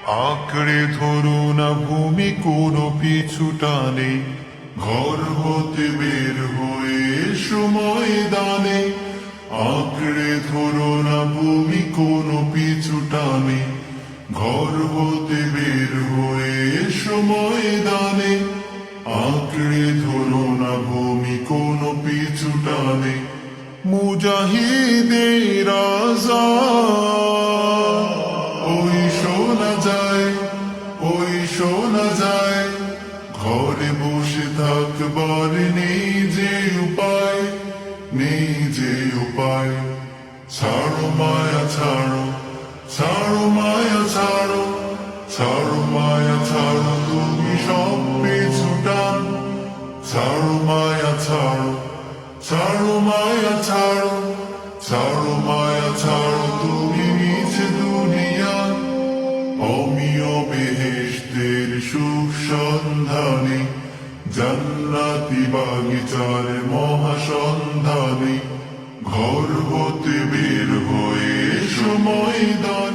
আঁকড়ে ধরো না ভূমি কোনো পিছু টানে, ঘর হতে বের হয়ে সময় দানে। আঁকড়ে ধরো না ভূমি কোনো পিছু টানে, ঘর হতে বের হয়ে সময় দানে। আঁকড়ে ধরো না ভূমি কোনো পিছু টানে, মুজাহিদের আযান ওই শোনা যায়, ওই শোনা যায়। ঘরে বসে থাকবার নেই যে উপায়, নেই যে উপায়। ছাড়ো মায়া ছাড়ো, ছাড়ো মায়া ছাড়ো, ছাড়ো মায়া ছাড়ো, তুমি সব পিছু টান। ছাড়ো মায়া ছাড়ো, ছাড়ো মায়া ছাড়ো, ছাড়ো মায়া ছাড়ো, তুমি নিচে দুনিয়া। অমিয় বেহেশতের সুখ সন্ধানে, জান্নাতি বাগিচার মহাসন্ধানে, ঘর হতে বের হয়ে সময় দান।